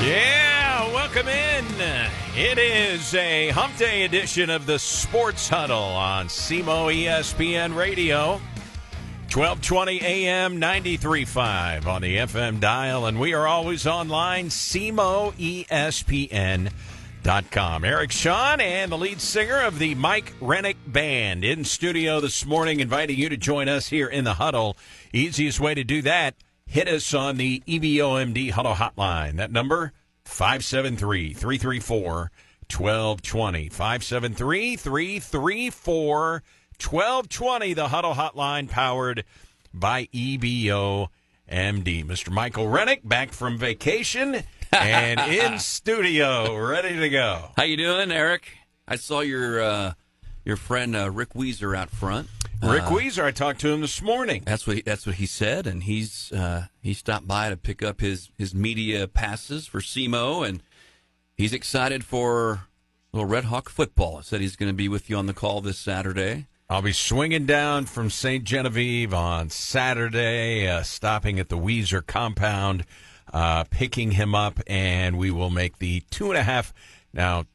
Yeah, welcome in. It is a hump day edition of the Sports Huddle on SEMO ESPN Radio. 1220 AM, 93.5 on the FM dial, and we are always online, SEMOESPN.com. Eric Shawn and the lead singer of the Mike Rennick Band in studio this morning, inviting you to join us here in the Huddle. Easiest way to do that, hit us on the EBOMD Huddle Hotline. That number, 573-334-1220. 573-334-1220, the Huddle Hotline, powered by EBOMD. Mr. Michael Rennick, back from vacation and in studio, ready to go. How you doing, Eric? I saw your friend Rick Weezer out front. Rick Weezer, I talked to him this morning. That's what he said, and he stopped by to pick up his media passes for SEMO, and he's excited for a little Red Hawk football. Said he's going to be with you on the call this Saturday. I'll be swinging down from St. Genevieve on Saturday, stopping at the Weezer compound, picking him up, and we will make the 2.5. Now,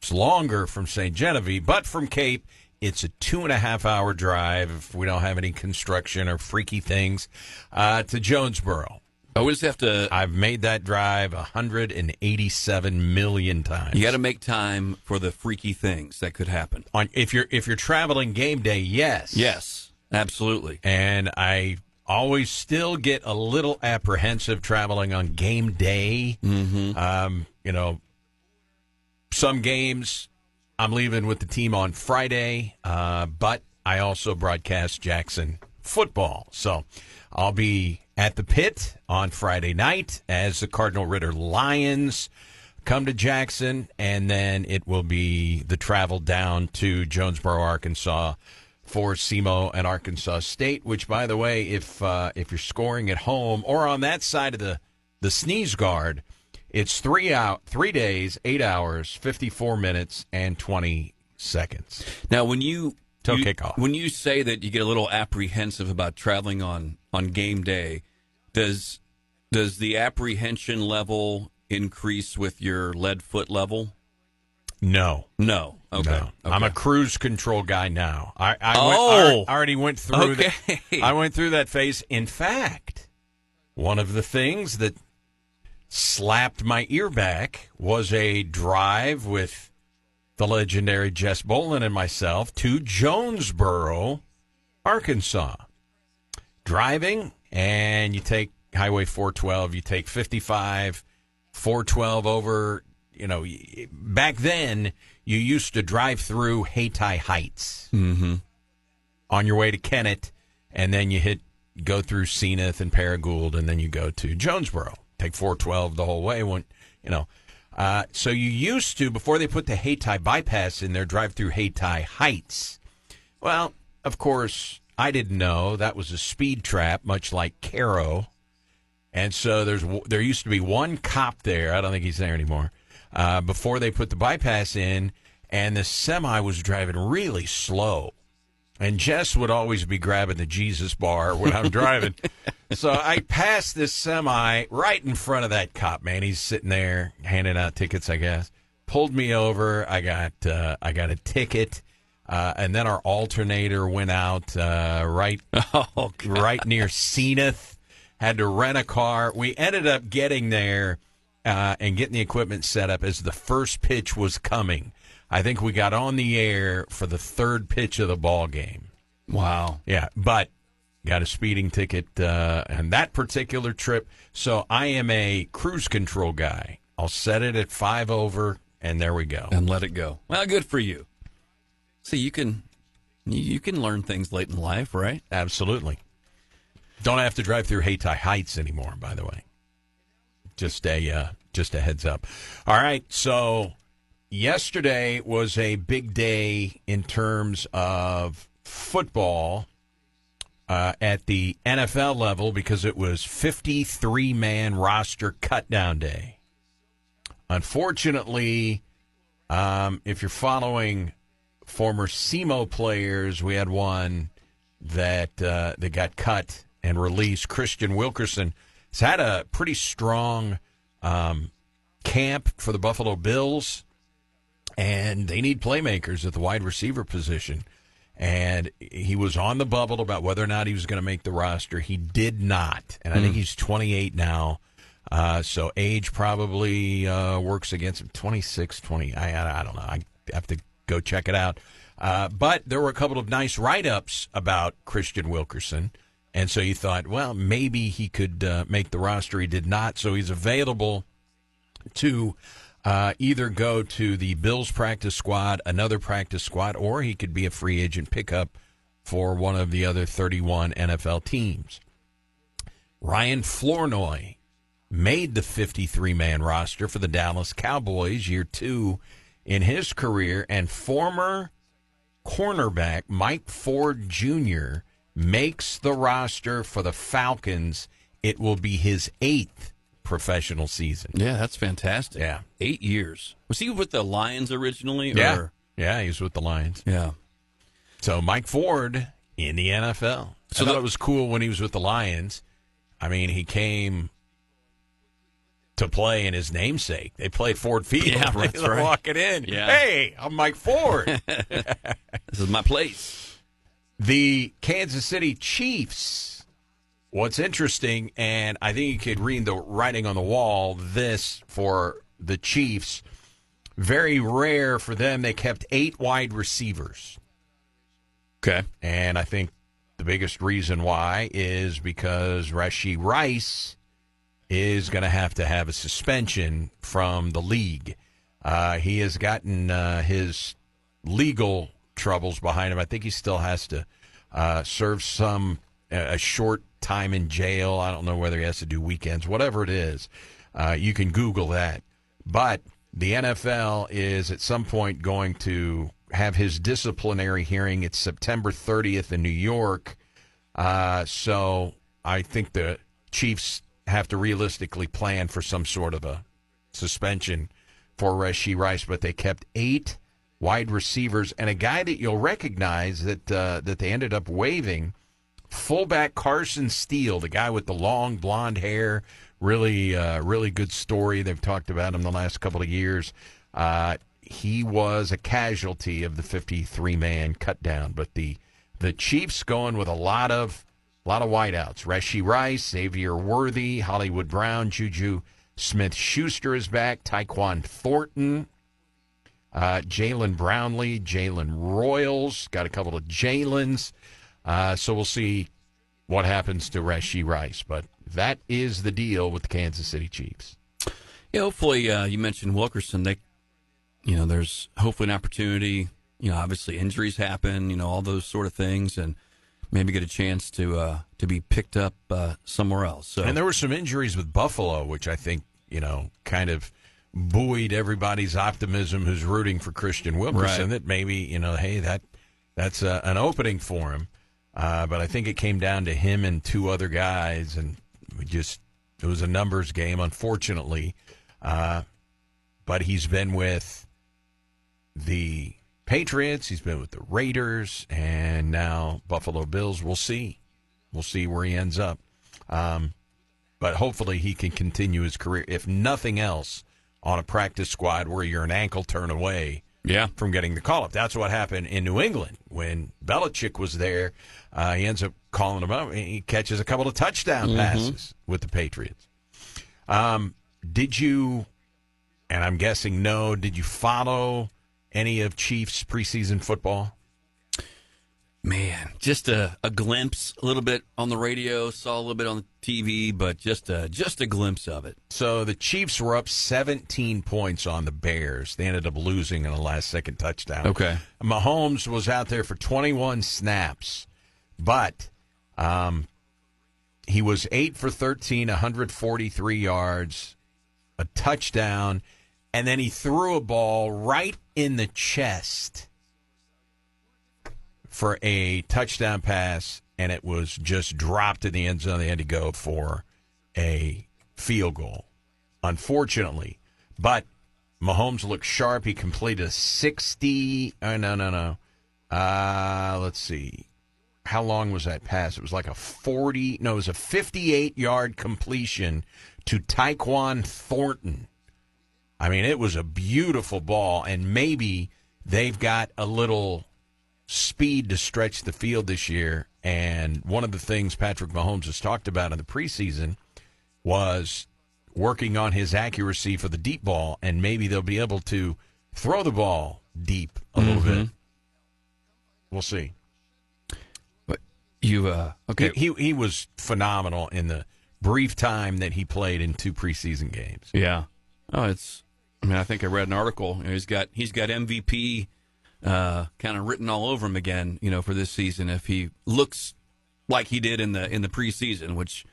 it's longer from St. Genevieve, but from Cape, it's a 2.5-hour drive, if we don't have any construction or freaky things, to Jonesboro. I always have to. I've made that drive 187 million times. You got to make time for the freaky things that could happen. If you're traveling game day, yes. Yes, absolutely. And I always still get a little apprehensive traveling on game day. Mm-hmm. Some games I'm leaving with the team on Friday, but I also broadcast Jackson football. So I'll be at the pit on Friday night as the Cardinal Ritter Lions come to Jackson, and then it will be the travel down to Jonesboro, Arkansas for SEMO and Arkansas State, which, by the way, if you're scoring at home or on that side of the sneeze guard, it's 3 days, 8 hours, 54 minutes, and 20 seconds. Now, when you kickoff. When you say that you get a little apprehensive about traveling on game day, does the apprehension level increase with your lead foot level? No. Okay. No. Okay. I'm a cruise control guy now. I already went through I went through that phase. In fact, one of the things that slapped my ear back was a drive with the legendary Jess Bolin and myself to Jonesboro, Arkansas. Driving, and you take Highway 412, you take 55, 412 over, back then you used to drive through Hayti Heights on your way to Kennett, and then you go through Zenith and Paragould, and then you go to Jonesboro. Take 412 the whole way. So you used to, before they put the Hayti bypass in there, drive through Hayti Heights. Well, of course, I didn't know that was a speed trap, much like Caro. And so there used to be one cop there. I don't think he's there anymore. Before they put the bypass in, and the semi was driving really slow. And Jess would always be grabbing the Jesus bar when I'm driving. So I passed this semi right in front of that cop, man. He's sitting there handing out tickets, I guess. Pulled me over. I got a ticket. And then our alternator went out right near Zenith. Had to rent a car. We ended up getting there and getting the equipment set up as the first pitch was coming. I think we got on the air for the third pitch of the ball game. Wow. Yeah, but got a speeding ticket on that particular trip. So I am a cruise control guy. I'll set it at 5 over, and there we go. And let it go. Well, good for you. See, you can learn things late in life, right? Absolutely. Don't have to drive through Hayti Heights anymore, by the way. Just a heads up. All right, so yesterday was a big day in terms of football at the NFL level because it was 53-man roster cutdown day. Unfortunately, if you're following former SEMO players, we had one that got cut and released. Christian Wilkerson has had a pretty strong camp for the Buffalo Bills, and they need playmakers at the wide receiver position. And he was on the bubble about whether or not he was going to make the roster. He did not. And I think he's 28 now. So age probably works against him. 26, 20. I don't know. I have to go check it out. But there were a couple of nice write-ups about Christian Wilkerson. And so you thought, well, maybe he could make the roster. He did not. So he's available to either go to the Bills practice squad, another practice squad, or he could be a free agent pickup for one of the other 31 NFL teams. Ryan Flournoy made the 53-man roster for the Dallas Cowboys, year 2 in his career, and former cornerback Mike Ford Jr. makes the roster for the Falcons. It will be his 8th professional season. Yeah, that's fantastic. Yeah. 8 years. Was he with the Lions originally? Yeah. Or? Yeah, he was with the Lions. Yeah. So Mike Ford in the NFL. So I thought it was cool when he was with the Lions. I mean, he came to play in his namesake. They played Ford Field. Yeah, that's right. Walking in. Yeah. Hey, I'm Mike Ford. This is my place. The Kansas City Chiefs. What's interesting, and I think you could read the writing on the wall, this for the Chiefs, very rare for them. They kept 8 wide receivers. Okay. And I think the biggest reason why is because Rashee Rice is going to have a suspension from the league. He has gotten his legal troubles behind him. I think he still has to serve a short time in jail. I don't know whether he has to do weekends, whatever it is. You can Google that. But the NFL is at some point going to have his disciplinary hearing. It's September 30th in New York. So I think the Chiefs have to realistically plan for some sort of a suspension for Rashee Rice. But they kept 8 wide receivers and a guy that you'll recognize that they ended up waiving, fullback Carson Steele, the guy with the long blonde hair. Really good story. They've talked about him the last couple of years. He was a casualty of the 53-man cut down. But the Chiefs going with a lot of wideouts. Rashee Rice, Xavier Worthy, Hollywood Brown, Juju Smith-Schuster is back, Tyquan Thornton, Jalen Brownlee, Jalen Royals, got a couple of Jalens. So we'll see what happens to Rashee Rice. But that is the deal with the Kansas City Chiefs. Yeah, hopefully, you mentioned Wilkerson. There's hopefully an opportunity. Obviously injuries happen, all those sort of things, and maybe get a chance to be picked up somewhere else. So. And there were some injuries with Buffalo, which I think, kind of buoyed everybody's optimism who's rooting for Christian Wilkerson, right, that maybe, hey, that's an opening for him. But I think it came down to him and 2 other guys, and it was a numbers game, unfortunately. But he's been with the Patriots, he's been with the Raiders, and now Buffalo Bills. We'll see where he ends up. But hopefully he can continue his career, if nothing else, on a practice squad where you're an ankle turn away from getting the call-up. That's what happened in New England when Belichick was there. He ends up calling him up. He catches a couple of touchdown passes with the Patriots. Did you, and I'm guessing no, did you follow any of Chiefs preseason football? Man, just a glimpse, a little bit on the radio, saw a little bit on the TV, but just a glimpse of it. So the Chiefs were up 17 points on the Bears. They ended up losing in a last-second touchdown. Okay. Mahomes was out there for 21 snaps, but he was 8 for 13, 143 yards, a touchdown, and then he threw a ball right in the chest for a touchdown pass, and it was just dropped in the end zone. They had to go for a field goal, unfortunately. But Mahomes looked sharp. He completed a 60. Let's see. How long was that pass? It was like a 58-yard completion to Tyquan Thornton. I mean, it was a beautiful ball, and maybe they've got a little speed to stretch the field this year. And one of the things Patrick Mahomes has talked about in the preseason was working on his accuracy for the deep ball, and maybe they'll be able to throw the ball deep a little bit. We'll see. But okay. He was phenomenal in the brief time that he played in 2 preseason games. Yeah. Oh, I think I read an article. He's got MVP kind of written all over him again, for this season if he looks like he did in the preseason, which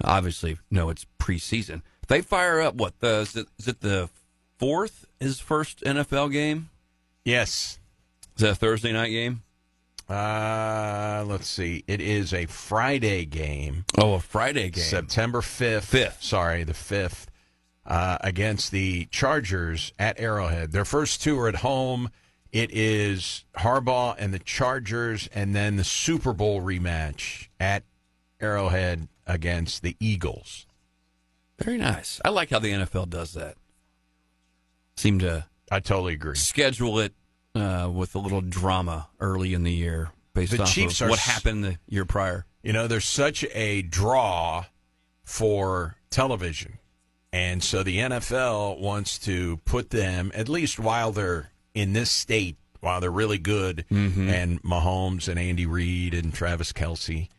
obviously it's preseason. If they fire up is it the 4th, his first NFL game? Yes. Is that a Thursday night game? Let's see. It is a Friday game. Oh, a Friday game. September 5th. Sorry, the 5th. Against the Chargers at Arrowhead. Their first 2 are at home. It is Harbaugh and the Chargers, and then the Super Bowl rematch at Arrowhead against the Eagles. Very nice. I like how the NFL does that. I totally agree. Schedule it with a little drama early in the year based off of what happened the year prior. There's such a draw for television. And so the NFL wants to put them, at least while they're in this state, while they're really good, and Mahomes and Andy Reid and Travis Kelce,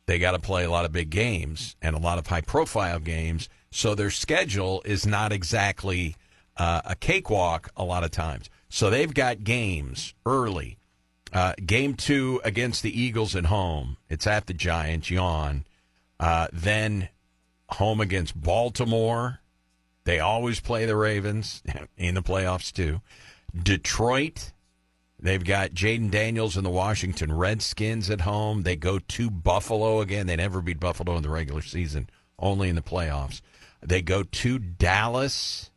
they got to play a lot of big games and a lot of high-profile games. So their schedule is not exactly a cakewalk a lot of times. So they've got games early. Game 2 against the Eagles at home. It's at the Giants, yawn. Then home against Baltimore. They always play the Ravens in the playoffs, too. Detroit, they've got Jaden Daniels and the Washington Redskins at home. They go to Buffalo again. They never beat Buffalo in the regular season, only in the playoffs. They go to Dallas.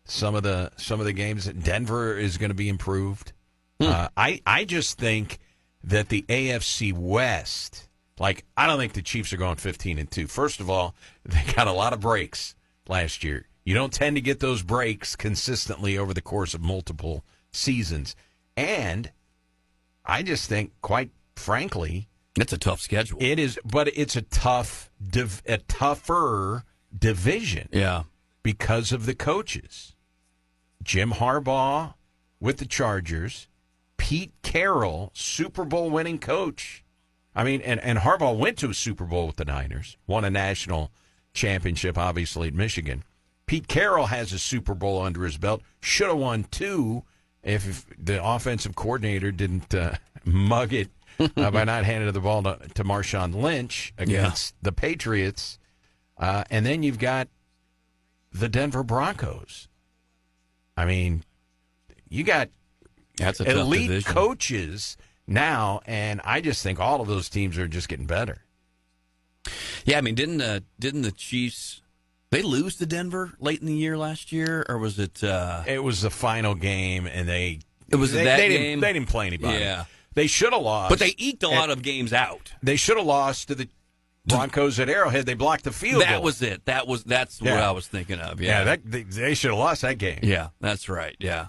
Some of the games. Denver is going to be improved. I just think that the AFC West, I don't think the Chiefs are going 15-2. First of all, they got a lot of breaks last year. You don't tend to get those breaks consistently over the course of multiple seasons. And I just think, quite frankly, it's a tough schedule. It is, but it's a tougher division. Yeah. Because of the coaches. Jim Harbaugh with the Chargers, Pete Carroll, Super Bowl winning coach. I mean, and Harbaugh went to a Super Bowl with the Niners, won a national championship, obviously, at Michigan. Pete Carroll has a Super Bowl under his belt. Should have won 2 if the offensive coordinator didn't mug it by not handing the ball to Marshawn Lynch against the Patriots. And then you've got the Denver Broncos. I mean, you got elite coaches now, and I just think all of those teams are just getting better. Yeah, I mean, didn't the Chiefs, they lose to Denver late in the year last year, or was it? It was the final game, and they game. They didn't play anybody. Yeah, they should have lost, but they eked a lot of games out. They should have lost to the Broncos at Arrowhead. They blocked the field goal. That was it. That's what I was thinking of. Yeah, they should have lost that game. Yeah, that's right. Yeah.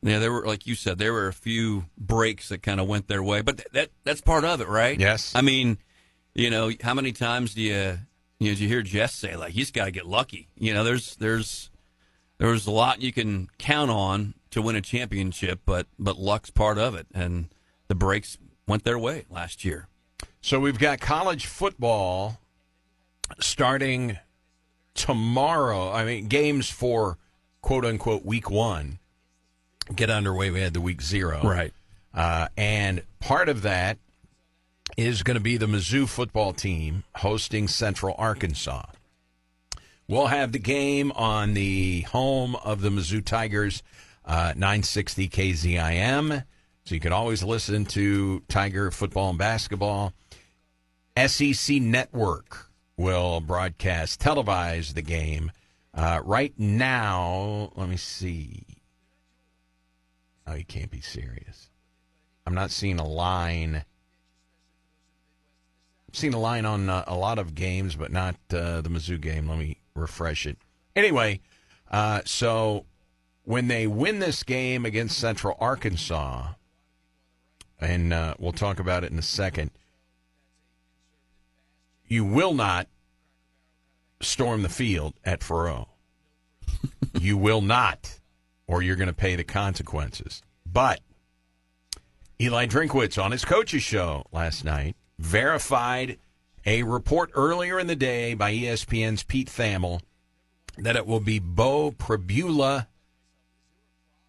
Yeah, there were, like you said, there were a few breaks that kind of went their way, but that's part of it, right? Yes. I mean, how many times do you hear Jess say, you just got to get lucky? There's a lot you can count on to win a championship, but luck's part of it, and the breaks went their way last year. So we've got college football starting tomorrow. I mean, games for quote unquote week 1 get underway. We had the week 0. Right. And part of that is going to be the Mizzou football team hosting Central Arkansas. We'll have the game on the home of the Mizzou Tigers, 960 KZIM. So you can always listen to Tiger football and basketball. SEC Network will televise the game. Right now, let me see. Oh, you can't be serious. I'm not seeing a line. I've seen a line on a lot of games, but not the Mizzou game. Let me refresh it. Anyway, so when they win this game against Central Arkansas, and we'll talk about it in a second, you will not storm the field at Faroe. You will not, or you're going to pay the consequences. But Eli Drinkwitz on his coach's show last night verified a report earlier in the day by ESPN's Pete Thamel that it will be Bo Pribula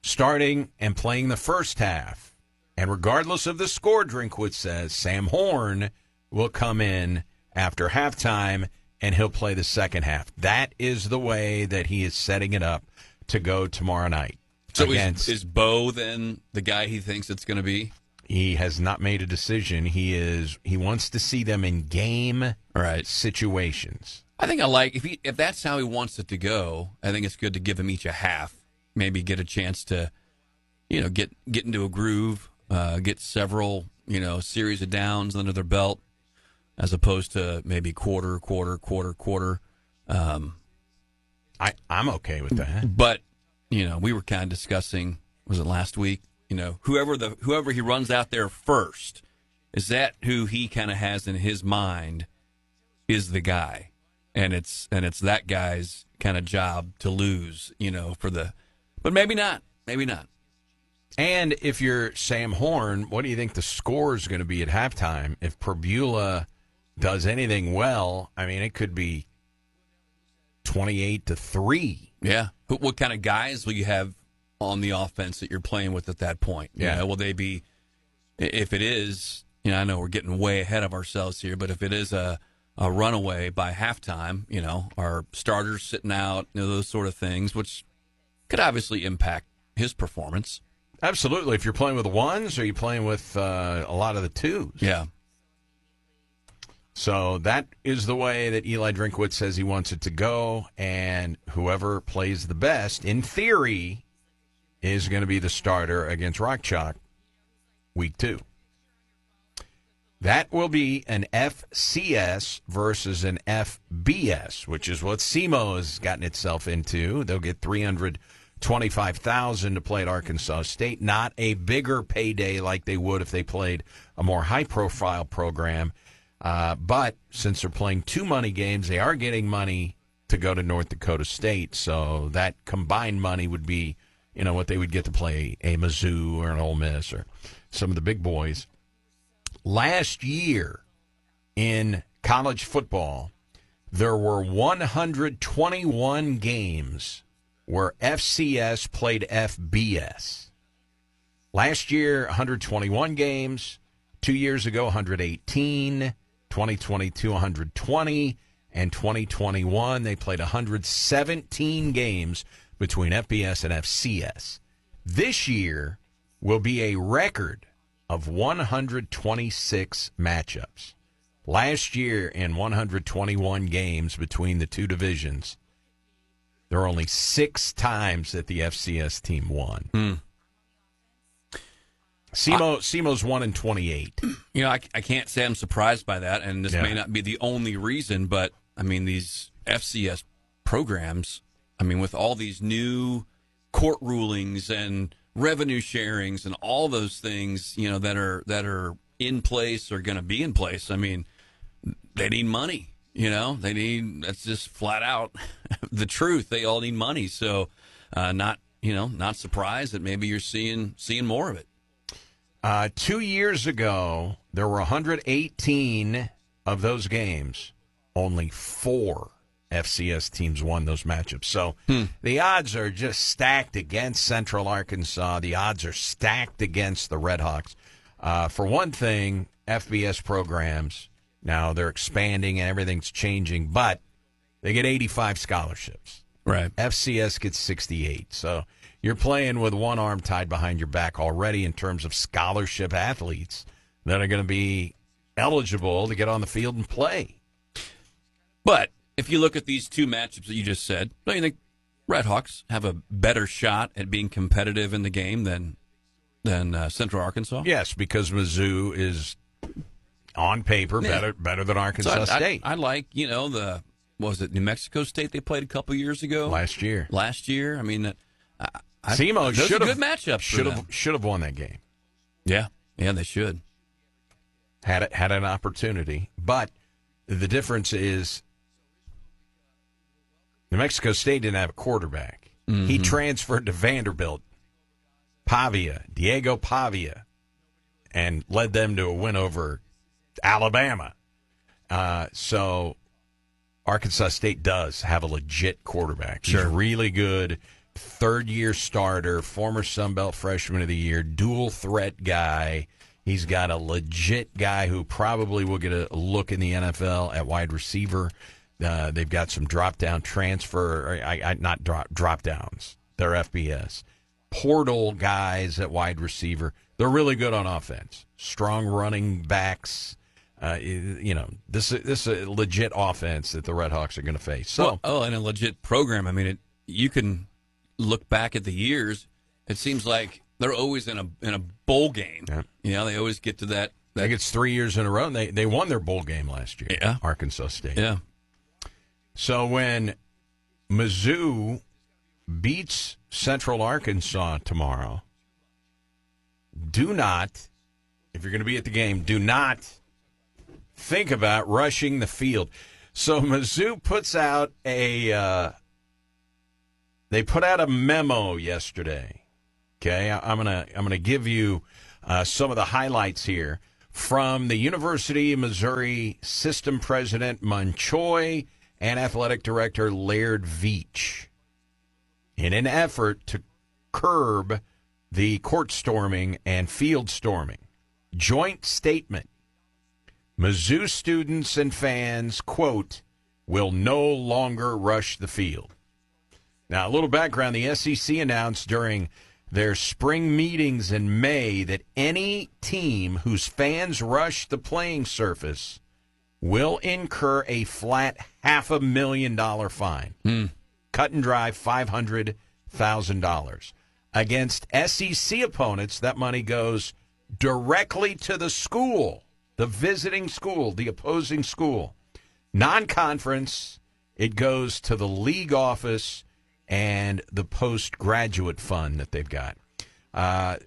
starting and playing the first half. And regardless of the score, Drinkwitz says, Sam Horn will come in after halftime and he'll play the second half. That is the way that he is setting it up to go tomorrow night. So is Bo then the guy he thinks it's going to be? He has not made a decision. He wants to see them in game situations. I think if that's how he wants it to go, I think it's good to give them each a half. Maybe get a chance to, get into a groove, get several, series of downs under their belt, as opposed to maybe quarter. I'm okay with that. But, we were kind of discussing, was it last week? Whoever he runs out there first, is that who he kind of has in his mind is the guy. And it's that guy's kind of job to lose, but maybe not. And if you're Sam Horn, what do you think the score is going to be at halftime? If Pribula does anything well, I mean, it could be 28-3. Yeah. What kind of guys will you have on the offense that you're playing with at that point? Yeah. Will they be, if it is, I know we're getting way ahead of ourselves here, but if it is a runaway by halftime, our starters sitting out, those sort of things, which could obviously impact his performance. Absolutely. If you're playing with the ones, or are you playing with a lot of the twos? Yeah. So that is the way that Eli Drinkwitz says he wants it to go, and whoever plays the best, in theory, is going to be the starter against Rock Chalk week 2. That will be an FCS versus an FBS, which is what SEMO has gotten itself into. They'll get $325,000 to play at Arkansas State. Not a bigger payday like they would if they played a more high-profile program. But since they're playing 2 money games, they are getting money to go to North Dakota State. So that combined money would be, what they would get to play a Mizzou or an Ole Miss or some of the big boys. Last year in college football, there were 121 games where FCS played FBS. Last year, 121 games. 2 years ago, 118. 2022, 120. And 2021, they played 117 games between FBS and FCS. This year will be a record of 126 matchups. Last year, in 121 games between the two divisions, there were only 6 times that the FCS team won. SEMO's 1-28. I can't say I'm surprised by that, and this may not be the only reason, but, these FCS programs, with all these new court rulings and revenue sharings and all those things, that are in place or going to be in place, they need money. That's just flat out the truth. They all need money. So not surprised that maybe you're seeing more of it. 2 years ago, there were 118 of those games. Only 4 FCS teams won those matchups. So the odds are just stacked against Central Arkansas. The odds are stacked against the Redhawks. For one thing, FBS programs, now they're expanding and everything's changing, but they get 85 scholarships. Right. FCS gets 68. So you're playing with one arm tied behind your back already in terms of scholarship athletes that are going to be eligible to get on the field and play. But if you look at these 2 matchups that you just said, don't you think Redhawks have a better shot at being competitive in the game than Central Arkansas? Yes, because Mizzou is on paper better than Arkansas State. I like the was it New Mexico State they played a couple years ago? Last year. I mean, SEMO should have a good matchup. Should have won that game. Yeah, they should. Had an opportunity, but the difference is New Mexico State didn't have a quarterback. Mm-hmm. He transferred to Vanderbilt, Diego Pavia, and led them to a win over Alabama. So Arkansas State does have a legit quarterback. He's really good. Third-year starter, former Sun Belt Freshman of the Year, dual threat guy. He's got a legit guy who probably will get a look in the NFL at wide receiver. They've got some drop-down transfer, not drop-downs. They're FBS. Portal guys at wide receiver. They're really good on offense. Strong running backs. This is a legit offense that the Red Hawks are going to face. So, and a legit program. I mean, you can look back at the years. It seems like they're always in a bowl game. Yeah. They always get to that. I think it's 3 years in a row. They won their bowl game last year. Yeah. Arkansas State. Yeah. So when Mizzou beats Central Arkansas tomorrow, do not, if you're going to be at the game, do not think about rushing the field. So Mizzou puts out they put out a memo yesterday. Okay, I'm gonna give you some of the highlights here from the University of Missouri System President Monchoy and Athletic Director Laird Veach in an effort to curb the court storming and field storming. Joint statement. Mizzou students and fans, quote, will no longer rush the field. Now, a little background. The SEC announced during their spring meetings in May that any team whose fans rush the playing surface will incur a flat $500,000 fine. Cut and dry, $500,000. Against SEC opponents, that money goes directly to the school, the visiting school, the opposing school. Non-conference, it goes to the league office and the postgraduate fund that they've got.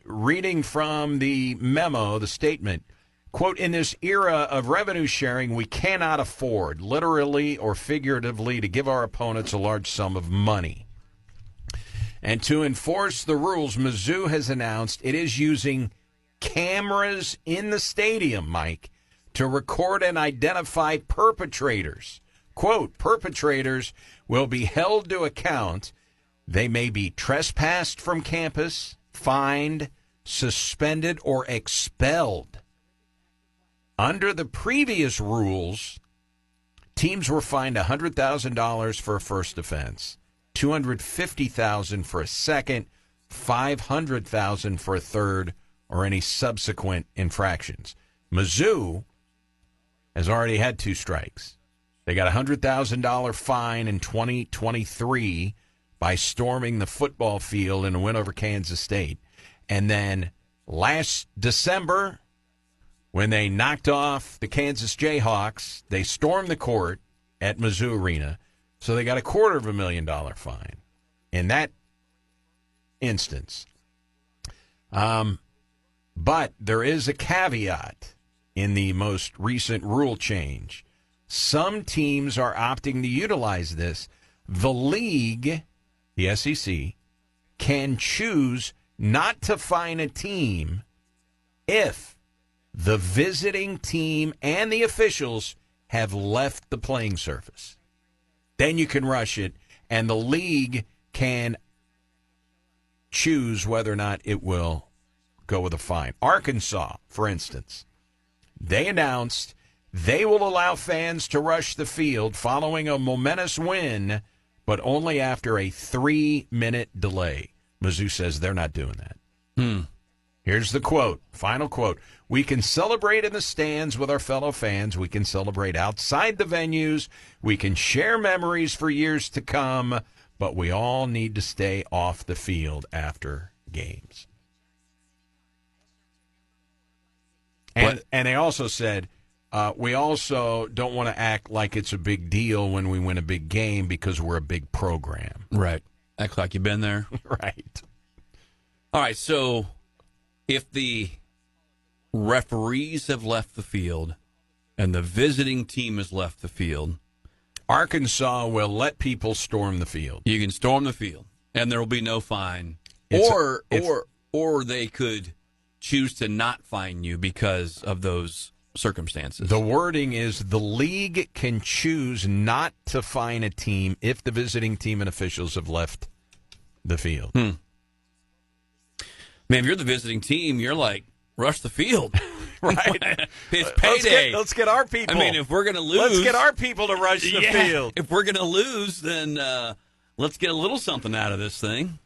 Reading from the memo, the statement, quote, in this era of revenue sharing, we cannot afford, literally or figuratively, to give our opponents a large sum of money. And to enforce the rules, Mizzou has announced it is using cameras in the stadium, Mike, to record and identify perpetrators. Quote, perpetrators will be held to account. They may be trespassed from campus, fined, suspended, or expelled. Under the previous rules, teams were fined $100,000 for a first offense, $250,000 for a second, $500,000 for a third, or any subsequent infractions. Mizzou has already had 2 strikes. They got a $100,000 fine in 2023 by storming the football field in a win over Kansas State. And then last December, when they knocked off the Kansas Jayhawks, they stormed the court at Mizzou Arena. So they got a $250,000 fine in that instance. But there is a caveat in the most recent rule change. Some teams are opting to utilize this. The league, the SEC, can choose not to fine a team if the visiting team and the officials have left the playing surface. Then you can rush it, and the league can choose whether or not it will go with a fine. Arkansas, for instance, they announced they will allow fans to rush the field following a momentous win, but only after a 3-minute delay. Mizzou says they're not doing that. Here's the quote, final quote. We can celebrate in the stands with our fellow fans. We can celebrate outside the venues. We can share memories for years to come, but we all need to stay off the field after games. And they also said, we also don't want to act like it's a big deal when we win a big game because we're a big program. Right. Act like you've been there. Right. All right, so if the referees have left the field and the visiting team has left the field, Arkansas will let people storm the field. You can storm the field, and there will be no fine. Or they could choose to not fine you because of those circumstances. The wording is the league can choose not to fine a team if the visiting team and officials have left the field. Man, if you're the visiting team, you're like, rush the field. Right? It's payday. Let's get our people. I mean, if we're going to lose. Let's get our people to rush the field. If we're going to lose, then let's get a little something out of this thing.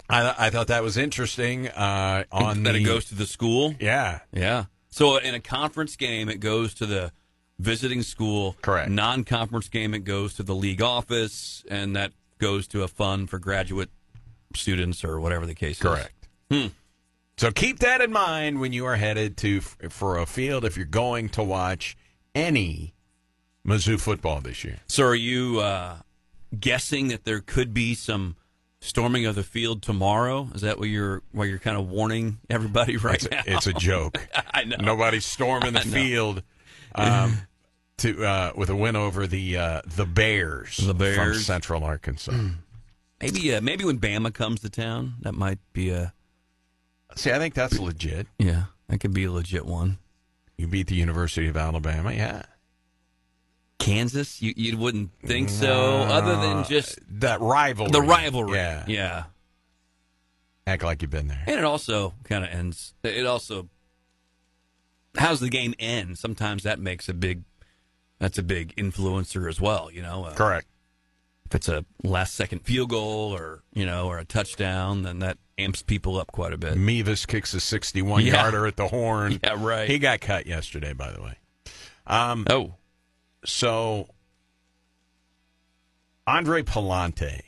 I thought that was interesting. It goes to the school? Yeah. Yeah. So in a conference game, it goes to the visiting school. Correct. Non-conference game, it goes to the league office, and that goes to a fund for graduate students or whatever the case is. Correct. So keep that in mind when you are headed for a field if you're going to watch any Mizzou football this year. So are you guessing that there could be some storming of the field tomorrow? Is that what you're kind of warning everybody now? It's a joke. I know. Nobody's storming the field with a win over the Bears. The Bears from Central Arkansas. Maybe when Bama comes to town, that might be a. See, I think that's legit. Yeah, that could be a legit one. You beat the University of Alabama, yeah. Kansas, you wouldn't think so, other than just that rivalry. The rivalry, yeah. Act like you've been there. And it also kind of ends. It also, how's the game end? Sometimes that makes that's a big influencer as well. Correct. If it's a last-second field goal or a touchdown, then that amps people up quite a bit. Mevis kicks a 61-yarder at the horn. Yeah, right. He got cut yesterday, by the way. So, Andre Palante.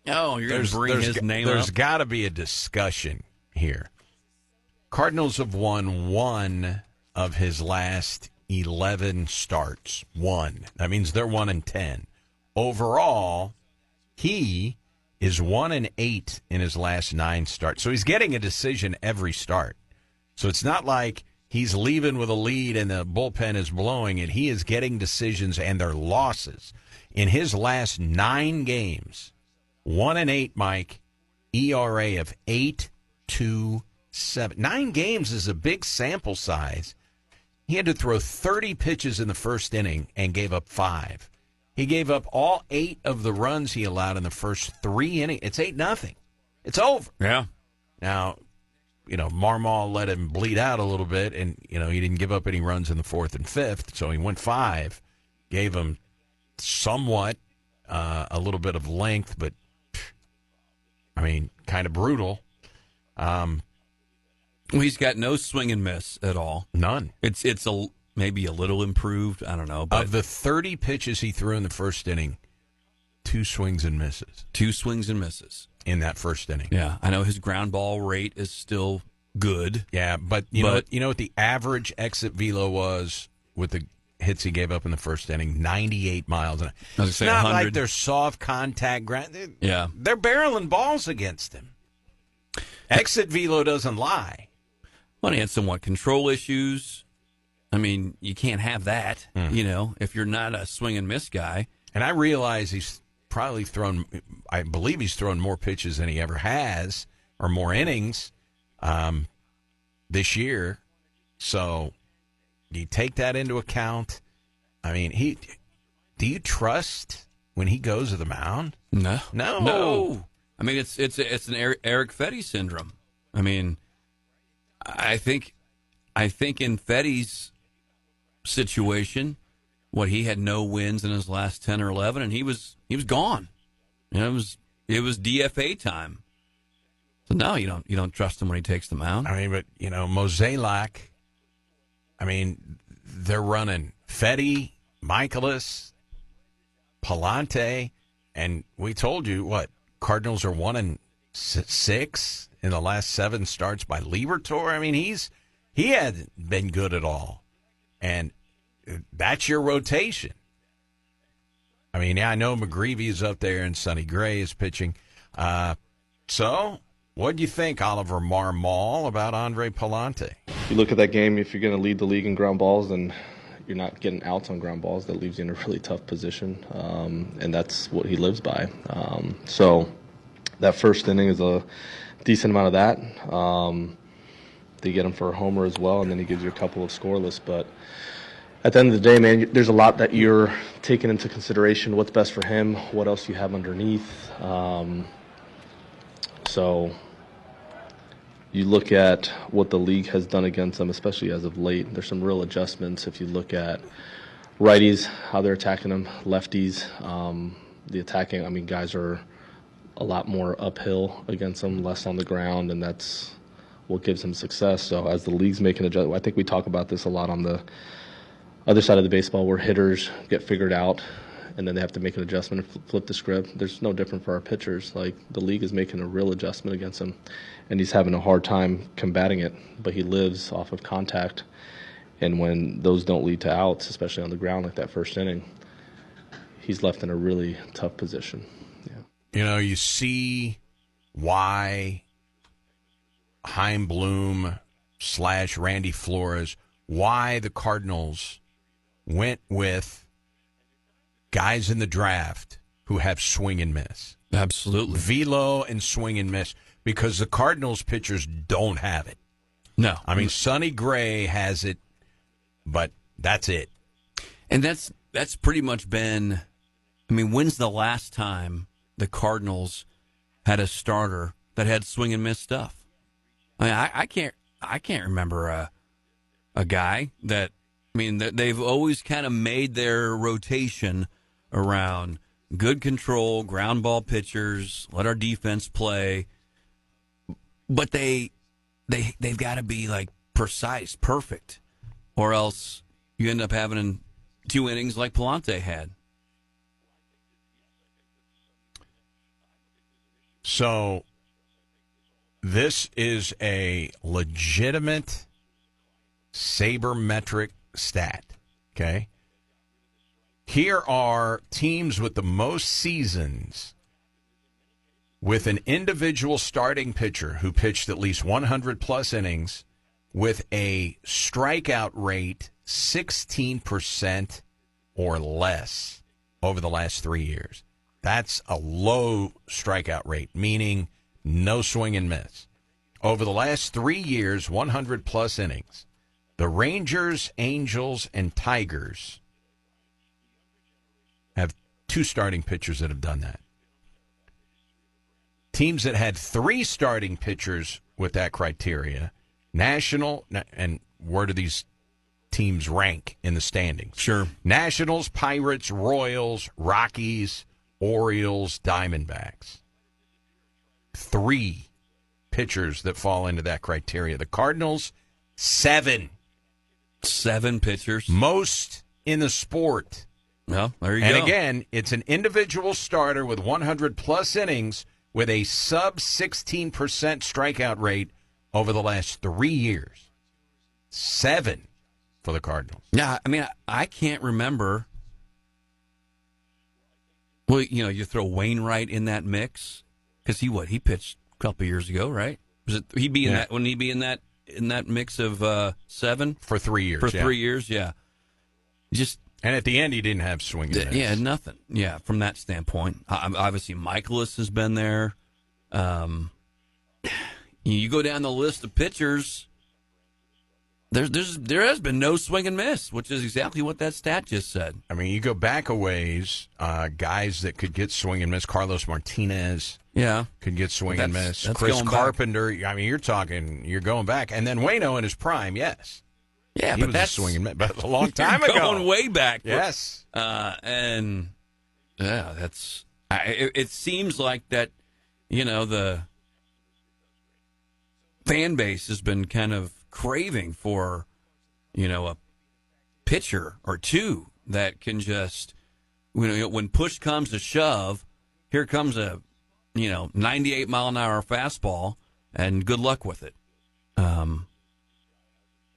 Oh, you're going to bring his name up? There's got to be a discussion here. Cardinals have won 1 of his last 11 starts. 1. That means they're 1-10. Overall, he is 1-8 in his last 9 starts. So he's getting a decision every start. So it's not like he's leaving with a lead and the bullpen is blowing it. He is getting decisions and their losses. In his last 9 games, 1-8, Mike, ERA of 8.27. 9 games is a big sample size. He had to throw 30 pitches in the first inning and gave up 5. He gave up all 8 of the runs he allowed in the first 3 innings. It's 8-0. It's over. Yeah. Now, Marmol let him bleed out a little bit, and, he didn't give up any runs in the 4th and 5th, so he went 5. Gave him somewhat a little bit of length, but, kind of brutal. Well, he's got no swing and miss at all. None. It's maybe a little improved. I don't know. But of the 30 pitches he threw in the first inning, 2 swings and misses. 2 swings and misses. In that first inning. Yeah, I know his ground ball rate is still good. Yeah, but you know what the average exit velo was with the hits he gave up in the first inning? 98 miles an hour. It's not 100. like they're soft contact ground. They're barreling balls against him. Exit velo doesn't lie. Well, he had somewhat control issues. You can't have that, if you're not a swing and miss guy. And I realize he's probably I believe he's thrown more pitches than he ever has, or more innings this year. So do you take that into account? Do you trust when he goes to the mound? No. No. It's an Eric Fetty syndrome. I think in Fetty's situation, he had no wins in his last 10 or 11, and he was gone. It was DFA time. So no, you don't trust him when he takes the mound. But Mozeliak. They're running Fetty, Michaelis, Palante, and we told you Cardinals are 1-6 in the last 7 starts by Liberatore. He hasn't been good at all. And that's your rotation. I mean, I know McGreevy is up there and Sonny Gray is pitching. So what do you think, Oliver Marmol, about Andre Palante? If you look at that game, if you're going to lead the league in ground balls, then you're not getting outs on ground balls. That leaves you in a really tough position, and that's what he lives by. So that first inning is a decent amount of that. They get him for a homer as well, and then he gives you a couple of scoreless. But at the end of the day, man, there's a lot that you're taking into consideration. What's best for him? What else you have underneath? So you look at what the league has done against them, especially as of late. There's some real adjustments. If you look at righties, how they're attacking them, lefties, the attacking, I mean, guys are a lot more uphill against them, less on the ground, and that's what gives them success. So as the league's making adjustments, I think we talk about this a lot on the other side of the baseball where hitters get figured out and then they have to make an adjustment and flip the script. There's no different for our pitchers. Like, the league is making a real adjustment against him, and he's having a hard time combating it, but he lives off of contact. And when those don't lead to outs, especially on the ground like that first inning, he's left in a really tough position. Yeah. You know, you see why Chaim Bloom / Randy Flores, why the Cardinals went with guys in the draft who have swing and miss. Absolutely. Velo and swing and miss, because the Cardinals pitchers don't have it. No. I mean, Sonny Gray has it, but that's it. And that's pretty much been, I mean, when's the last time the Cardinals had a starter that had swing and miss stuff? I mean, I can't remember a guy that, I mean, they've always kind of made their rotation around good control, ground ball pitchers, let our defense play. But they've got to be, like, precise, perfect, or else you end up having 2 innings like Palante had. So this is a legitimate sabermetric stat, okay? Here are teams with the most seasons with an individual starting pitcher who pitched at least 100-plus innings with a strikeout rate 16% or less over the last 3 years. That's a low strikeout rate, meaning no swing and miss. Over the last 3 years, 100-plus innings, the Rangers, Angels, and Tigers have 2 starting pitchers that have done that. Teams that had 3 starting pitchers with that criteria, National, and where do these teams rank in the standings? Sure. Nationals, Pirates, Royals, Rockies, Orioles, Diamondbacks. 3 pitchers that fall into that criteria. The Cardinals, 7. 7 pitchers. Most in the sport. Well, there you go. And again, it's an individual starter with 100-plus innings with a sub-16% strikeout rate over the last 3 years. 7 for the Cardinals. Yeah, I mean, I can't remember. Well, you know, you throw Wainwright in that mix because he pitched a couple years ago, right? Was it he be in that? Wouldn't he be in that mix of 7 for 3 years? For 3 years, yeah. Just. And at the end, he didn't have swing and miss. Yeah, nothing. Yeah, from that standpoint. Obviously, Michaelis has been there. You go down the list of pitchers, there has been no swing and miss, which is exactly what that stat just said. I mean, you go back a ways, guys that could get swing and miss. Carlos Martinez could get swing and miss. Chris Carpenter, I mean, you're going back. And then Waino in his prime, yes. Yeah, but that's swing and miss. But a long time ago. Going way back. Yes. And, yeah, that's it seems like that, you know, the fan base has been kind of craving for, you know, a pitcher or two that can just, you know, when push comes to shove, here comes a, 98-mile-an-hour fastball, and good luck with it.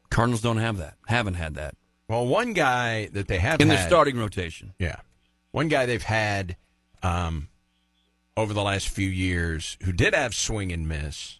Cardinals don't have that. Haven't had that. Well, one guy that they have in had, the starting rotation. Yeah. One guy they've had over the last few years who did have swing and miss,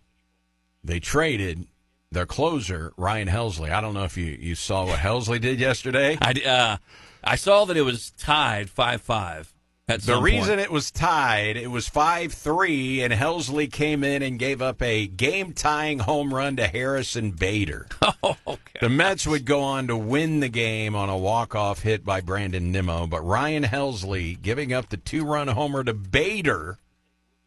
they traded their closer, Ryan Helsley. I don't know if you saw what Helsley did yesterday. I saw that it was tied 5-5 at some point. The reason point. It was tied, it was 5-3, and Helsley came in and gave up a game-tying home run to Harrison Bader. Oh, okay. The Mets would go on to win the game on a walk-off hit by Brandon Nimmo, but Ryan Helsley giving up the 2-run homer to Bader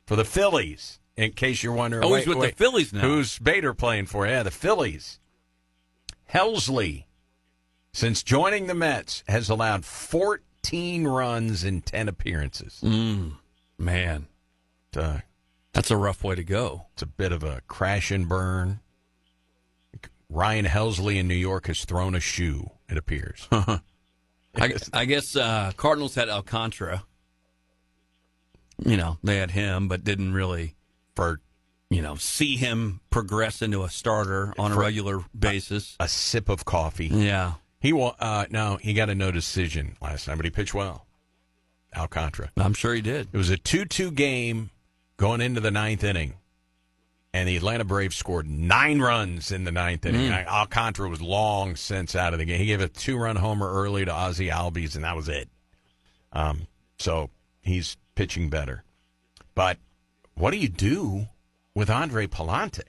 for the Phillies. In case you're wondering, he's with the Phillies now. Who's Bader playing for? Yeah, the Phillies. Helsley, since joining the Mets, has allowed 14 runs in 10 appearances. Man, that's a rough way to go. It's a bit of a crash and burn. Ryan Helsley in New York has thrown a shoe, it appears. I guess Cardinals had Alcantara. They had him, but didn't really see him progress into a starter on a regular basis. A sip of coffee. Yeah. He got a no decision last time, but he pitched well. Alcantara. I'm sure he did. It was a 2-2 game going into the ninth inning, and the Atlanta Braves scored 9 runs in the ninth inning. Alcantara was long since out of the game. He gave a 2-run homer early to Ozzie Albies, and that was it. So he's pitching better. But what do you do with Andre Palante?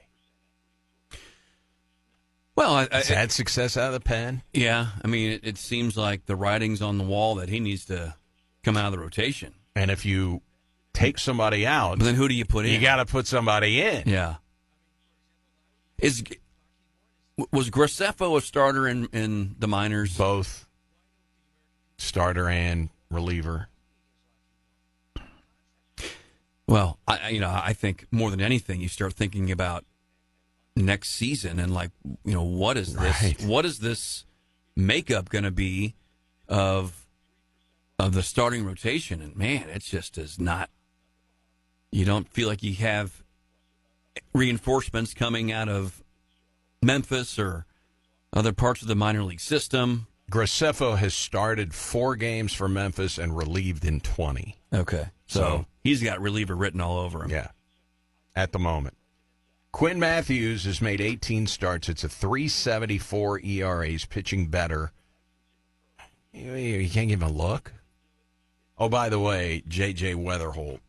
Well, he's had success out of the pen. Yeah, it seems like the writing's on the wall that he needs to come out of the rotation. And if you take somebody out, but then who do you put in? You got to put somebody in. Yeah. Was Graceffo a starter in the minors? Both starter and reliever. Well, I think more than anything, you start thinking about next season and what is this? Right. What is this makeup going to be of the starting rotation? And man, it just is not. You don't feel like you have reinforcements coming out of Memphis or other parts of the minor league system. Graceffo has started 4 games for Memphis and relieved in 20. Okay. So he's got reliever written all over him. Yeah, at the moment. Quinn Matthews has made 18 starts. It's a 3.74 ERA. He's pitching better. You can't give him a look. Oh, by the way, J.J. Weatherholt,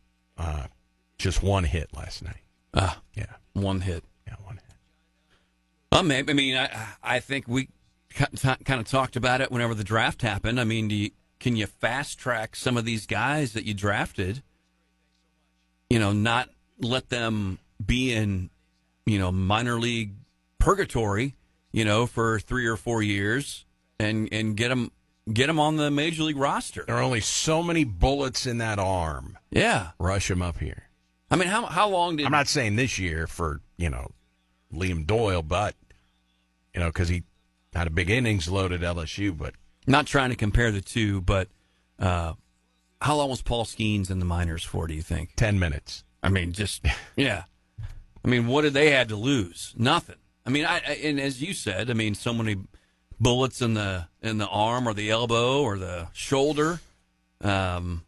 just 1 hit last night. Yeah. 1 hit. Yeah, 1 hit. I think we kind of talked about it whenever the draft happened. Can you fast track some of these guys that you drafted? Not let them be in, minor league purgatory, for 3 or 4 years, and get them on the major league roster. There are only so many bullets in that arm. Yeah, rush him up here. How long did? I'm not saying this year for Liam Doyle, but because he had a big innings load at LSU, but. Not trying to compare the two, but how long was Paul Skeens in the minors for, do you think? 10 minutes. Yeah. What did they have to lose? Nothing. And as you said, so many bullets in the arm or the elbow or the shoulder. Again,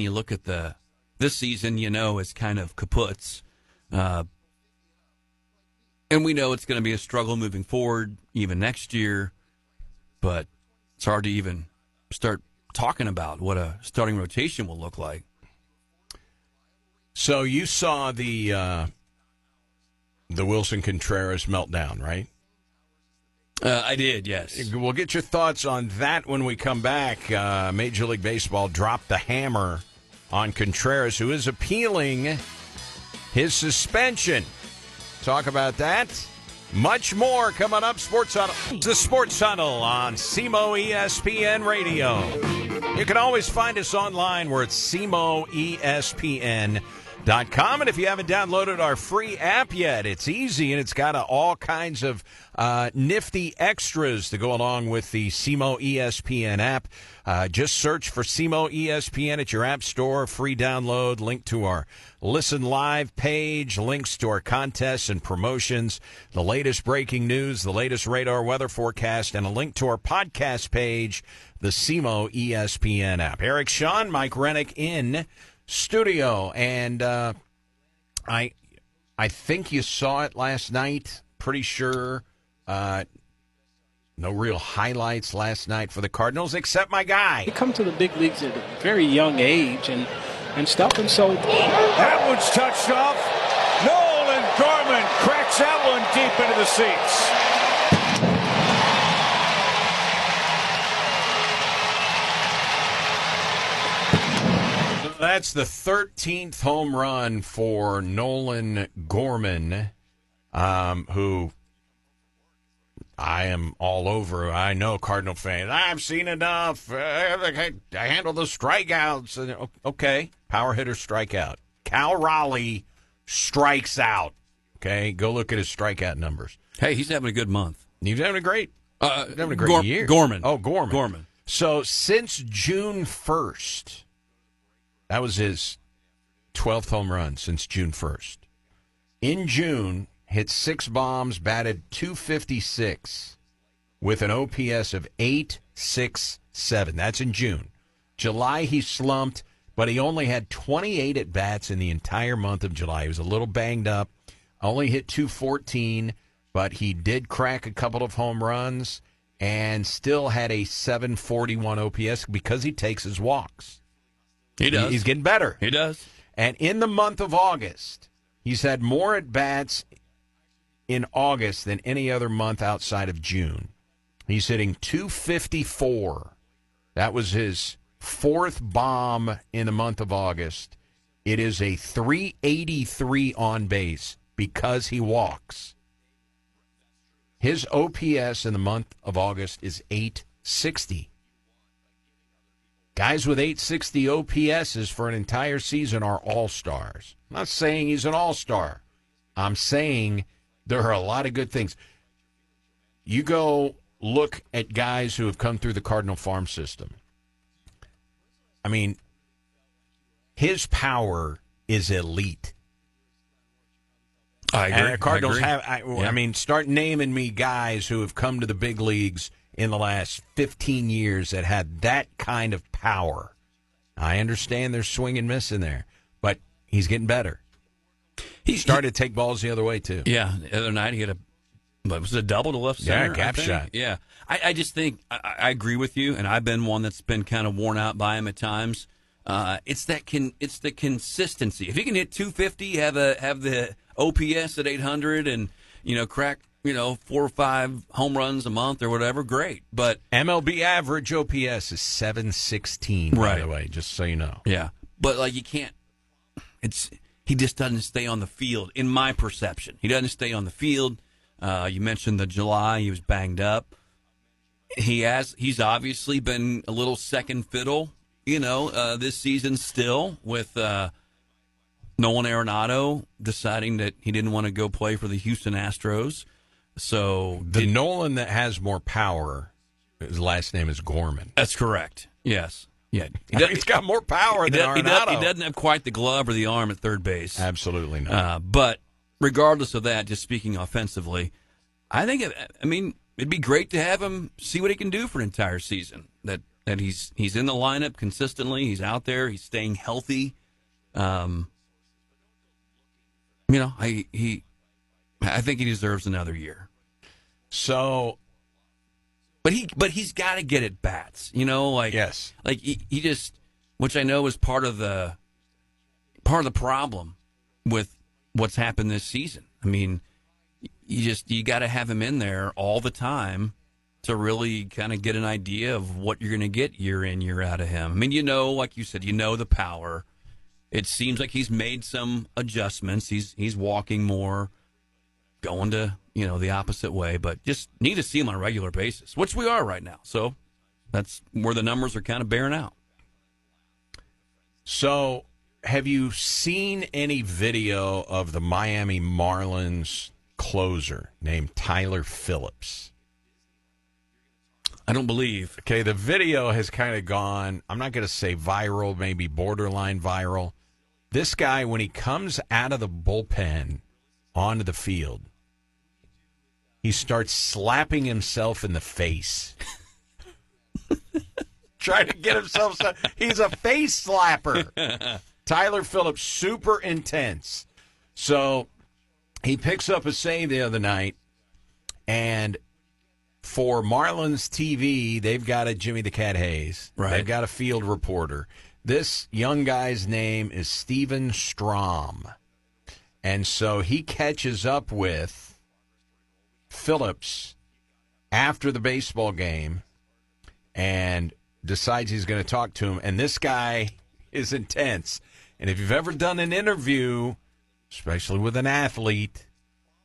you look at this season, is kind of kaputs. And we know it's going to be a struggle moving forward, even next year. But it's hard to even start talking about what a starting rotation will look like. So you saw the Wilson Contreras meltdown, right? I did, yes. We'll get your thoughts on that when we come back. Major League Baseball dropped the hammer on Contreras, who is appealing his suspension. Talk about that. Much more coming up. Sports Huddle. The Sports Huddle on SEMO ESPN Radio. You can always find us online. We're at SEMO ESPN. Sports-Huddle-8-27-25.com. And if you haven't downloaded our free app yet, it's easy, and it's got all kinds of nifty extras to go along with the SEMO ESPN app. Just search for SEMO ESPN at your app store. Free download, link to our Listen Live page, links to our contests and promotions, the latest breaking news, the latest radar weather forecast, and a link to our podcast page, the SEMO ESPN app. Eric Sean, Mike Rennick in studio, and I think you saw it last night. Pretty sure no real highlights last night for the Cardinals, except my guy. He come to the big leagues at a very young age and stuff, and so that one's touched off. Nolan Gorman cracks that one deep into the seats. That's the 13th home run for Nolan Gorman, who I am all over. I know Cardinal fans. I've seen enough. I handle the strikeouts. Okay, power hitter strikeout. Cal Raleigh strikes out. Okay, go look at his strikeout numbers. Hey, he's having a good month. He's having a great year. Gorman. Oh, Gorman. Gorman. So since June 1st, that was his 12th home run since June 1st. In June, hit 6 bombs, batted .256 with an OPS of .867. That's in June. July, he slumped, but he only had 28 at-bats in the entire month of July. He was a little banged up, only hit .214, but he did crack a couple of home runs and still had a .741 OPS because he takes his walks. He does. He's getting better. He does. And in the month of August, he's had more at-bats in August than any other month outside of June. He's hitting .254. That was his 4th bomb in the month of August. It is a .383 on base because he walks. His OPS in the month of August is .860. Guys with .860 OPSs for an entire season are all-stars. I'm not saying he's an all-star. I'm saying there are a lot of good things. You go look at guys who have come through the Cardinal farm system. I mean, his power is elite. I agree. And the Cardinals I have, I mean, start naming me guys who have come to the big leagues in the last 15 years that had that kind of power. I understand there's swing and miss in there, but he's getting better. He started to take balls the other way, too. Yeah, the other night he had was it a double to left center? Yeah, gap shot. Yeah. I just think, I agree with you, and I've been one that's been kind of worn out by him at times. It's the consistency. If he can hit .250, have the OPS at 800 and, crack 4 or 5 home runs a month or whatever, great. But MLB average OPS is .716, by the way, just so you know. Yeah. But, you can't – he just doesn't stay on the field, in my perception. He doesn't stay on the field. You mentioned the July. He was banged up. He's obviously been a little second fiddle, this season still with Nolan Arenado deciding that he didn't want to go play for the Houston Astros. So the Nolan that has more power, his last name is Gorman. That's correct. Yes. Yeah. He's got more power than Arenado. He doesn't have quite the glove or the arm at third base. Absolutely not. But regardless of that, just speaking offensively, I think, it'd be great to have him see what he can do for an entire season. That he's in the lineup consistently. He's out there. He's staying healthy. I think he deserves another year. So, but he's got to get at bats. Yes. He just, which I know is part of the problem with what's happened this season. I mean, you got to have him in there all the time to really kind of get an idea of what you're going to get year in, year out of him. I mean, like you said, the power. It seems like he's made some adjustments. He's walking more, going to, the opposite way, but just need to see him on a regular basis, which we are right now. So that's where the numbers are kind of bearing out. So have you seen any video of the Miami Marlins closer named Tyler Phillips? I don't believe. Okay, the video has kind of gone, I'm not going to say viral, maybe borderline viral. This guy, when he comes out of the bullpen onto the field, he starts slapping himself in the face. Trying to get himself... He's a face slapper. Tyler Phillips, super intense. So he picks up a save the other night, and for Marlins TV, they've got a Jimmy the Cat Hayes. Right. They've got a field reporter. This young guy's name is Steven Strom. And so he catches up with Phillips after the baseball game and decides he's going to talk to him. And this guy is intense. And if you've ever done an interview, especially with an athlete,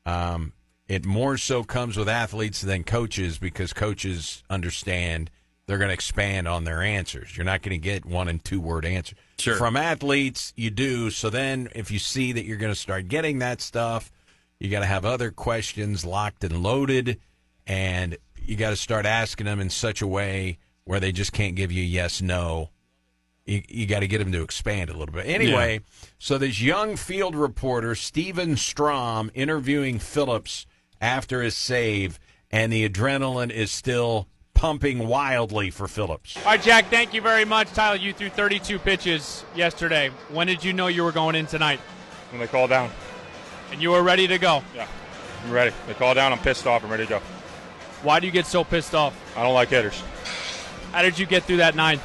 it more so comes with athletes than coaches, because coaches understand they're going to expand on their answers. You're not going to get 1- and 2-word answers. Sure. From athletes, you do. So then if you see that you're going to start getting that stuff, you got to have other questions locked and loaded, and you got to start asking them in such a way where they just can't give you yes, no. You got to get them to expand a little bit. Anyway, So this young field reporter, Steven Strom, interviewing Phillips after his save, and the adrenaline is still pumping wildly for Phillips. All right, Jack, thank you very much. Tyler, you threw 32 pitches yesterday. When did you know you were going in tonight? When they call down. And you were ready to go? Yeah, I'm ready. They call down, I'm pissed off, I'm ready to go. Why do you get so pissed off? I don't like hitters. How did you get through that 9th?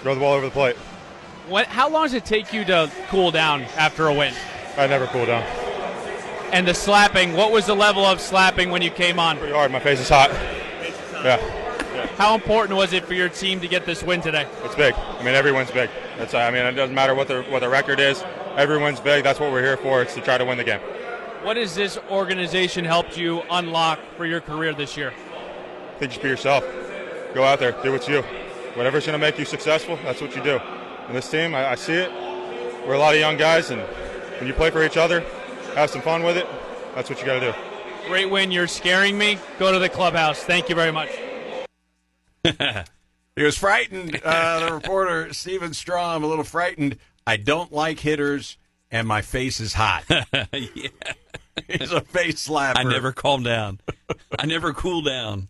Throw the ball over the plate. How long does it take you to cool down after a win? I never cool down. And the slapping, what was the level of slapping when you came on? Pretty hard, my face is hot. Yeah. How important was it for your team to get this win today? It's big. I mean, every win's big. It doesn't matter what the record is. Every win's big. That's what we're here for. It's to try to win the game. What has this organization helped you unlock for your career this year? I think just be yourself. Go out there, do what's you. Whatever's going to make you successful, that's what you do. And this team, I see it. We're a lot of young guys, and when you play for each other, have some fun with it, that's what you got to do. Great win. You're scaring me. Go to the clubhouse. Thank you very much. He was frightened, the reporter, Steven Strom, a little frightened. I don't like hitters, and my face is hot. Yeah. He's a face slapper. I never calm down. I never cool down.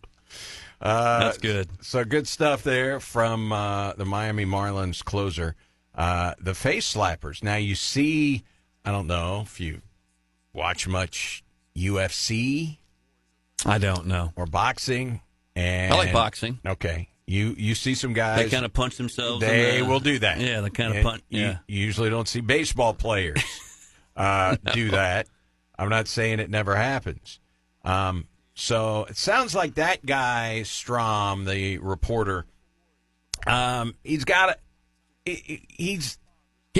That's good. So good stuff there from the Miami Marlins closer. The face slappers. Now you see, I don't know if you watch much UFC. I don't know. Or boxing. And I like boxing. Okay. You see some guys. They kind of punch themselves. They will do that. Yeah, they kind of punch. Yeah. You usually don't see baseball players do that. I'm not saying it never happens. So it sounds like that guy, Strom, the reporter, he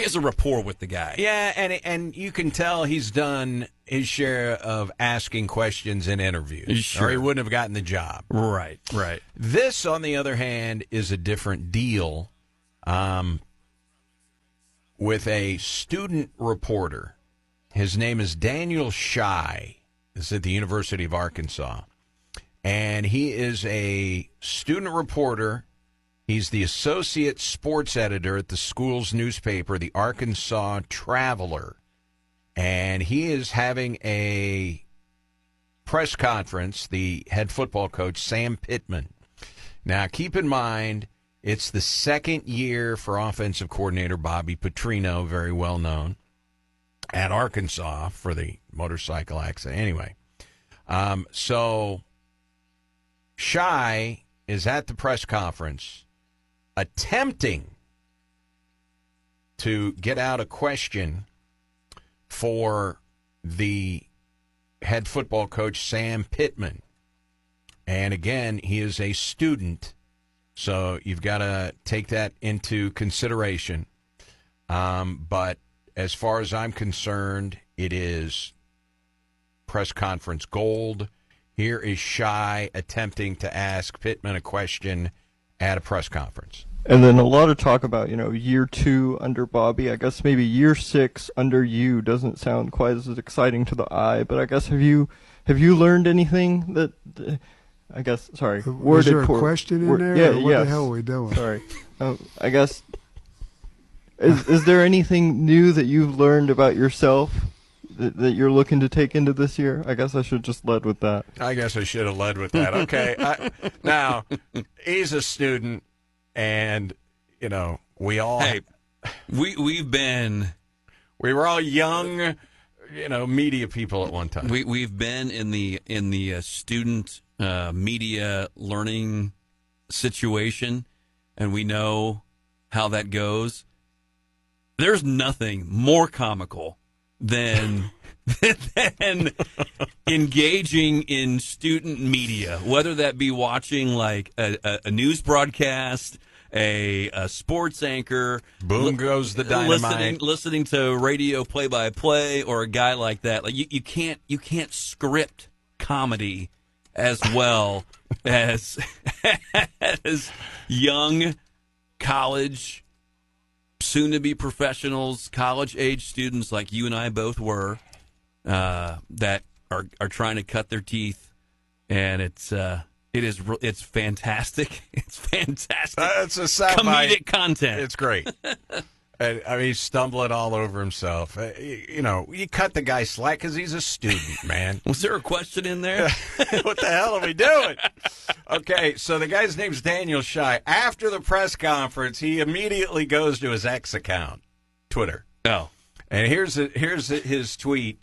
has a rapport with the guy. Yeah, and you can tell he's done his share of asking questions in interviews. Sure. Or he wouldn't have gotten the job. Right. This, on the other hand, is a different deal with a student reporter. His name is Daniel Shy. This is at the University of Arkansas. And he is a student reporter. He's the associate sports editor at the school's newspaper, the Arkansas Traveler. And he is having a press conference, the head football coach, Sam Pittman. Now, keep in mind, it's the second year for offensive coordinator Bobby Petrino, very well known, at Arkansas for the motorcycle accident. Anyway, so Shy is at the press conference attempting to get out a question for the head football coach, Sam Pittman. And again, he is a student, so you've got to take that into consideration. But as far as I'm concerned, it is press conference gold. Here is Shy attempting to ask Pittman a question at a press conference. And then a lot of talk about, year 2 under Bobby. I guess maybe year 6 under you doesn't sound quite as exciting to the eye, but I guess have you learned anything that I guess, sorry. Was there a question in there? Yeah, what the hell are we doing? Sorry. I guess, is there anything new that you've learned about yourself that you're looking to take into this year? I guess I should just lead with that. I guess I should have led with that. Okay. Now, he's a student, and, we all... Hey, we were all young, media people at one time. We've been in the student media learning situation, and we know how that goes. There's nothing more comical than engaging in student media, whether that be watching like a news broadcast, a sports anchor, boom goes the dynamite, listening to radio play-by-play, or a guy like that. Like you can't script comedy as well as young college, soon-to-be professionals, college-age students like you and I both were, that are trying to cut their teeth, and it's fantastic. It's fantastic. It's a comedic content. It's great. And, he's stumbling all over himself. You cut the guy slack because he's a student, man. Was there a question in there? What the hell are we doing? Okay, so the guy's name's Daniel Shy. After the press conference, he immediately goes to his X account, Twitter. Oh. And here's his tweet.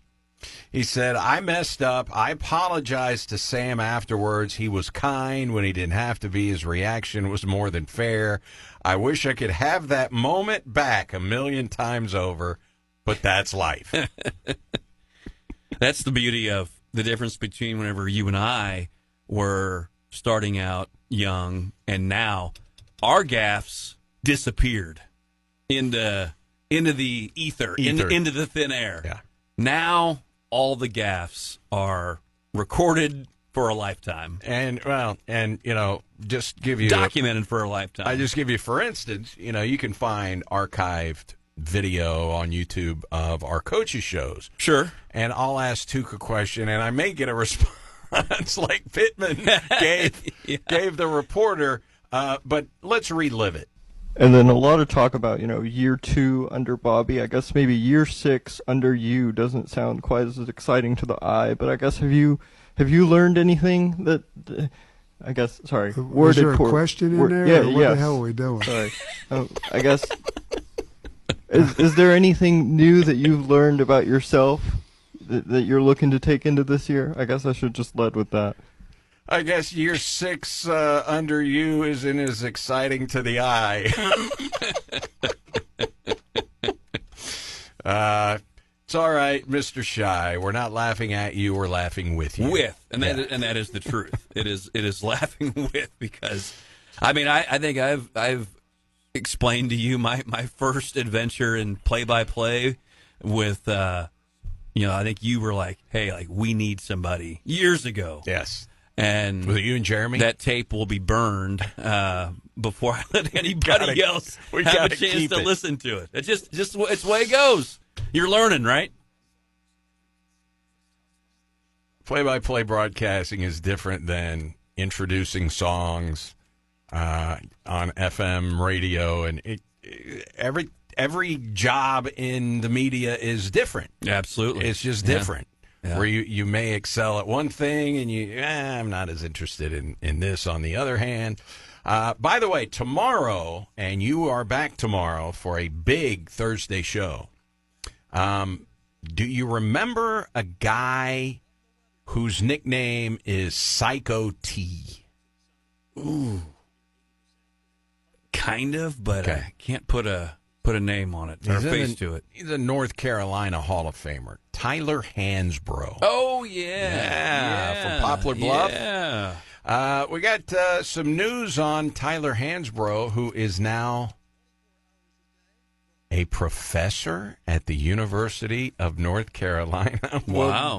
He said, "I messed up. I apologized to Sam afterwards. He was kind when he didn't have to be. His reaction was more than fair. I wish I could have that moment back 1,000,000 times over, but that's life." That's the beauty of the difference between whenever you and I were starting out young and now. Our gaffes disappeared into the ether. Into the thin air. Yeah. Now all the gaffes are recorded for a lifetime. And just give you documented for a lifetime. I just give you, for instance, you can find archived video on YouTube of our coaches' shows. Sure. And I'll ask Tuke a question, and I may get a response like Pittman gave the reporter, but let's relive it. And then a lot of talk about, year 2 under Bobby. I guess maybe year 6 under you doesn't sound quite as exciting to the eye, but I guess have you learned anything that I guess, sorry. Was there a question in there? Yeah, what the hell are we doing? Sorry. I guess, is there anything new that you've learned about yourself that you're looking to take into this year? I guess I should just lead with that. I guess year 6 under you isn't as exciting to the eye. It's all right, Mr. Shy. We're not laughing at you. We're laughing with you. And that is the truth. It is laughing with, because, I think I've explained to you my first adventure in play-by-play with, I think you were like, hey, we need somebody years ago. Yes. And with you and Jeremy, that tape will be burned before I let anybody else have a chance to listen to it. It's just it's the way it goes. You're learning, right? Play-by-play broadcasting is different than introducing songs on FM radio, and every job in the media is different. Absolutely, it's just different. Yeah. Where you may excel at one thing, and I'm not as interested in this on the other hand. By the way, tomorrow, and you are back tomorrow for a big Thursday show. Do you remember a guy whose nickname is Psycho T? Ooh. Kind of, but okay. I can't put a name on it or a face to it. He's a North Carolina Hall of Famer, Tyler Hansbrough. Oh, yeah. From Poplar Bluff. Yeah. We got some news on Tyler Hansbrough, who is now a professor at the University of North Carolina. Wow.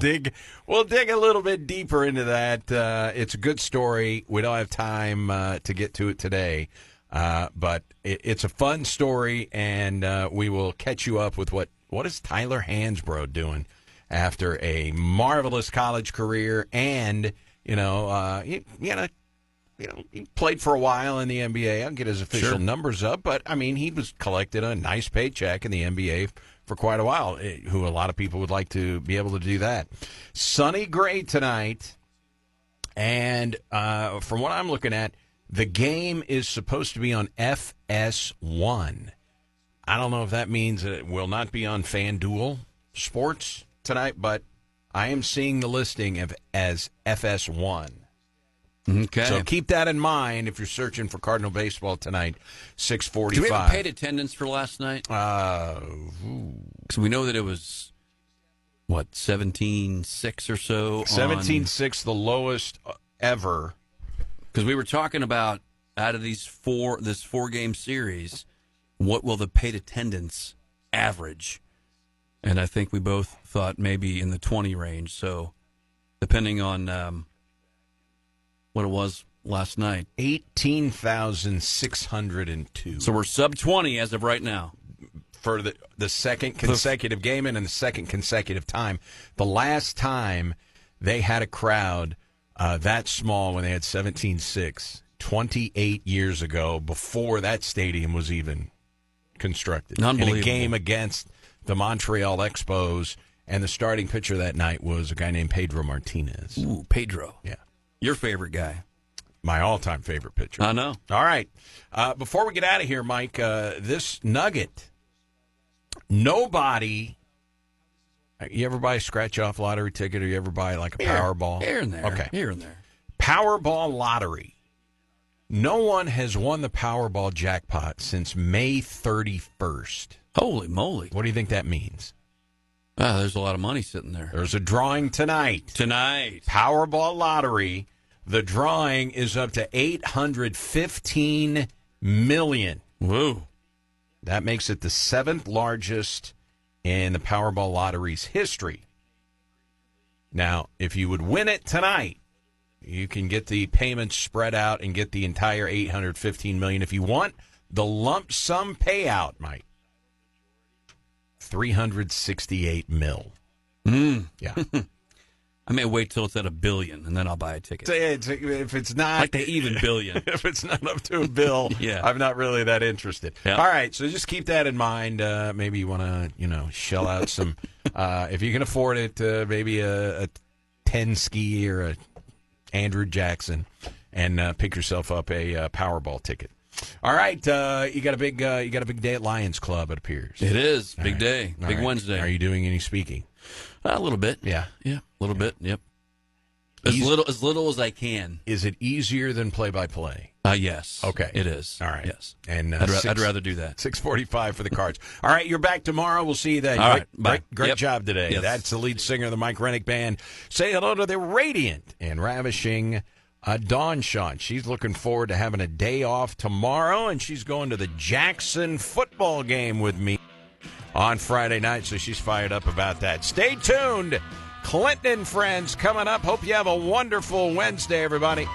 We'll dig a little bit deeper into that. It's a good story. We don't have time to get to it today. But it's a fun story, and we will catch you up with what is Tyler Hansbrough doing after a marvelous college career, and he played for a while in the NBA. I'll get his official numbers up, but I mean, he was collected a nice paycheck in the NBA for quite a while. Who a lot of people would like to be able to do that. Sunny gray tonight, and from what I'm looking at, the game is supposed to be on FS1. I don't know if that means it will not be on FanDuel Sports tonight, but I am seeing the listing as FS1. Okay. So keep that in mind if you're searching for Cardinal baseball tonight, 6:45. Do we have paid attendance for last night? Because we know that it was, 17-6 or so? 17-6, the lowest ever. Because we were talking about, out of this four-game series, what will the paid attendance average? And I think we both thought maybe in the 20 range. So depending on what it was last night. 18,602. So we're sub-20 as of right now. For the second consecutive game and in the second consecutive time. The last time they had a crowd that small when they had 17-6, 28 years ago, before that stadium was even constructed. Unbelievable. In a game against the Montreal Expos, and the starting pitcher that night was a guy named Pedro Martinez. Ooh, Pedro. Yeah. Your favorite guy. My all-time favorite pitcher. I know. All right. Before we get out of here, Mike, this nugget, nobody... You ever buy a scratch-off lottery ticket, or you ever buy like a Powerball? Here and there. Okay. Here and there. Powerball lottery. No one has won the Powerball jackpot since May 31st. Holy moly. What do you think that means? There's a lot of money sitting there. There's a drawing tonight. Powerball lottery. The drawing is up to $815 million. Whoa. That makes it the seventh largest in the Powerball lottery's history. Now, if you would win it tonight, you can get the payments spread out and get the entire $815 million. If you want the lump sum payout, Mike, $368 million. Yeah. I may wait till it's at $1 billion, and then I'll buy a ticket. If it's not... Like the even billion. If it's not up to $1 billion, yeah. I'm not really that interested. Yeah. All right, so just keep that in mind. Maybe you want to, shell out some... if you can afford it, maybe a 10 ski or a Andrew Jackson, and pick yourself up a Powerball ticket. All right, you got a big day at Lions Club, it appears. It is. Big right. day. All Big right. Wednesday. Are you doing any speaking? A little bit. Yeah. Yeah, a little bit. Yep. As little as I can. Is it easier than play-by-play? Yes. Okay. It is. All right. Yes. And I'd rather do that. 6:45 for the Cards. All right, you're back tomorrow. We'll see you then. All right. Bye. Great job today. Yes. That's the lead singer of the Mike Rennick Band. Say hello to the radiant and ravishing Dawn Shawn. She's looking forward to having a day off tomorrow, and she's going to the Jackson football game with me on Friday night, so she's fired up about that. Stay tuned. Clinton and Friends coming up. Hope you have a wonderful Wednesday, everybody.